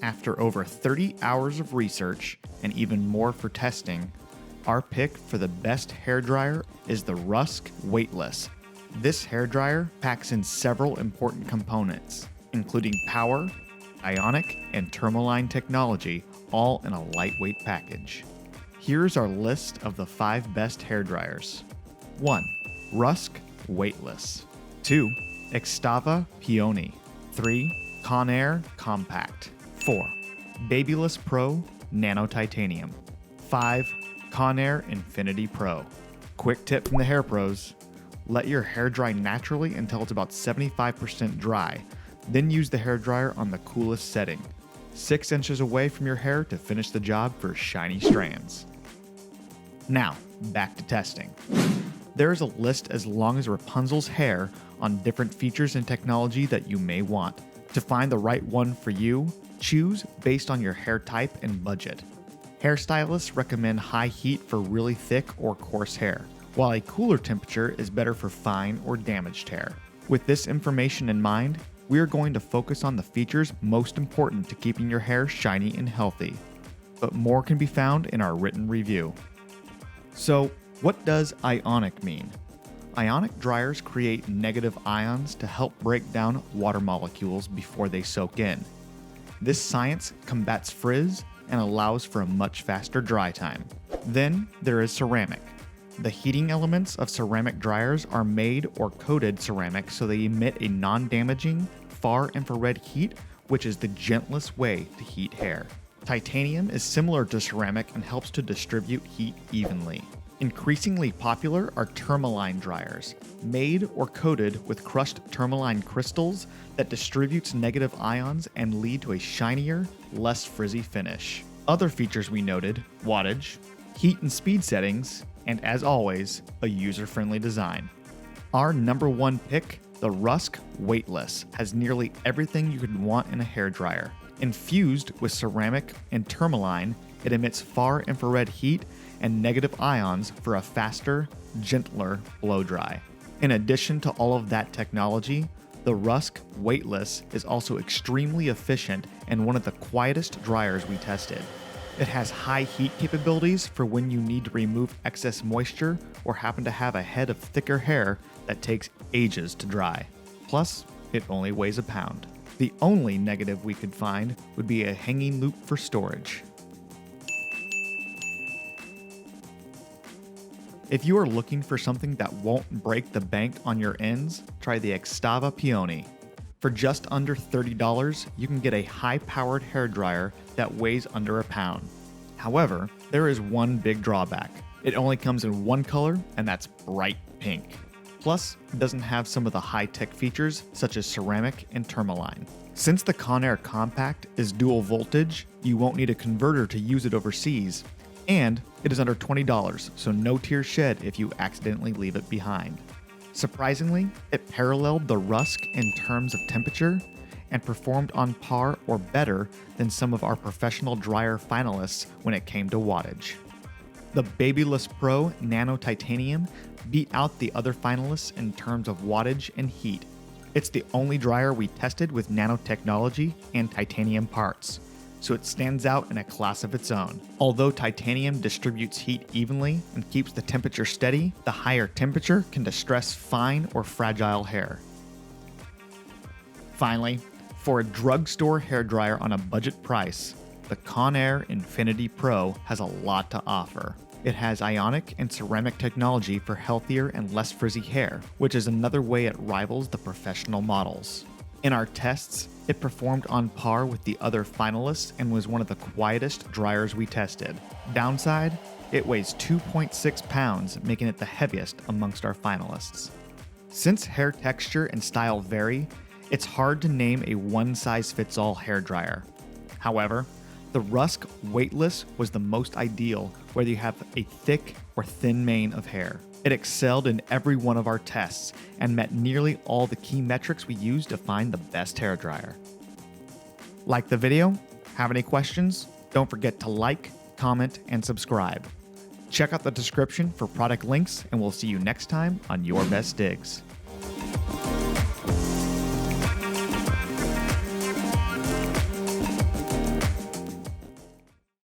After over 30 hours of research and even more for testing, our pick for the best hairdryer is the Rusk Weightless. This hairdryer packs in several important components, including power, ionic, and tourmaline technology, all in a lightweight package. Here's our list of the 5 best hairdryers. 1. Rusk Weightless. 2. Extava Peony. 3. Conair Compact. 4. Babyless Pro Nano Titanium. 5. Conair Infiniti Pro. Quick tip from the hair pros: let your hair dry naturally until it's about 75% dry, then use the hairdryer on the coolest setting, 6 inches away from your hair to finish the job for shiny strands. Now, back to testing. There is a list as long as Rapunzel's hair on different features and technology that you may want. To find the right one for you, choose based on your hair type and budget. Hairstylists recommend high heat for really thick or coarse hair, while a cooler temperature is better for fine or damaged hair. With this information in mind, we are going to focus on the features most important to keeping your hair shiny and healthy. But more can be found in our written review. So, what does ionic mean? Ionic dryers create negative ions to help break down water molecules before they soak in. This science combats frizz and allows for a much faster dry time. Then there is ceramic. The heating elements of ceramic dryers are made or coated ceramic so they emit a non-damaging, far infrared heat, which is the gentlest way to heat hair. Titanium is similar to ceramic and helps to distribute heat evenly. Increasingly popular are tourmaline dryers, made or coated with crushed tourmaline crystals that distributes negative ions and lead to a shinier, less frizzy finish. Other features we noted: wattage, heat and speed settings, and as always, a user-friendly design. Our number 1 pick, the Rusk Weightless, has nearly everything you could want in a hairdryer. Infused with ceramic and tourmaline, it emits far infrared heat and negative ions for a faster, gentler blow dry. In addition to all of that technology, the Rusk Weightless is also extremely efficient and one of the quietest dryers we tested. It has high heat capabilities for when you need to remove excess moisture or happen to have a head of thicker hair that takes ages to dry. Plus, it only weighs a pound. The only negative we could find would be a hanging loop for storage. If you are looking for something that won't break the bank on your ends, try the Extava Peony. For just under $30, you can get a high-powered hairdryer that weighs under a pound. However, there is one big drawback. It only comes in one color, and that's bright pink. Plus, it doesn't have some of the high-tech features such as ceramic and tourmaline. Since the Conair Compact is dual voltage, you won't need a converter to use it overseas, and it is under $20, so no tears shed if you accidentally leave it behind. Surprisingly, it paralleled the Rusk in terms of temperature and performed on par or better than some of our professional dryer finalists when it came to wattage. The Babyless Pro Nano Titanium beat out the other finalists in terms of wattage and heat. It's the only dryer we tested with nanotechnology and titanium parts, so it stands out in a class of its own. Although titanium distributes heat evenly and keeps the temperature steady, the higher temperature can distress fine or fragile hair. Finally, for a drugstore hairdryer on a budget price, the Conair Infiniti Pro has a lot to offer. It has ionic and ceramic technology for healthier and less frizzy hair, which is another way it rivals the professional models. In our tests, it performed on par with the other finalists and was one of the quietest dryers we tested. Downside, it weighs 2.6 pounds, making it the heaviest amongst our finalists. Since hair texture and style vary, it's hard to name a one-size-fits-all hairdryer. However, the Rusk Weightless was the most ideal whether you have a thick or thin mane of hair. It excelled in every one of our tests and met nearly all the key metrics we used to find the best hairdryer. Like the video? Have any questions? Don't forget to like, comment, and subscribe. Check out the description for product links, and we'll see you next time on Your Best Digs.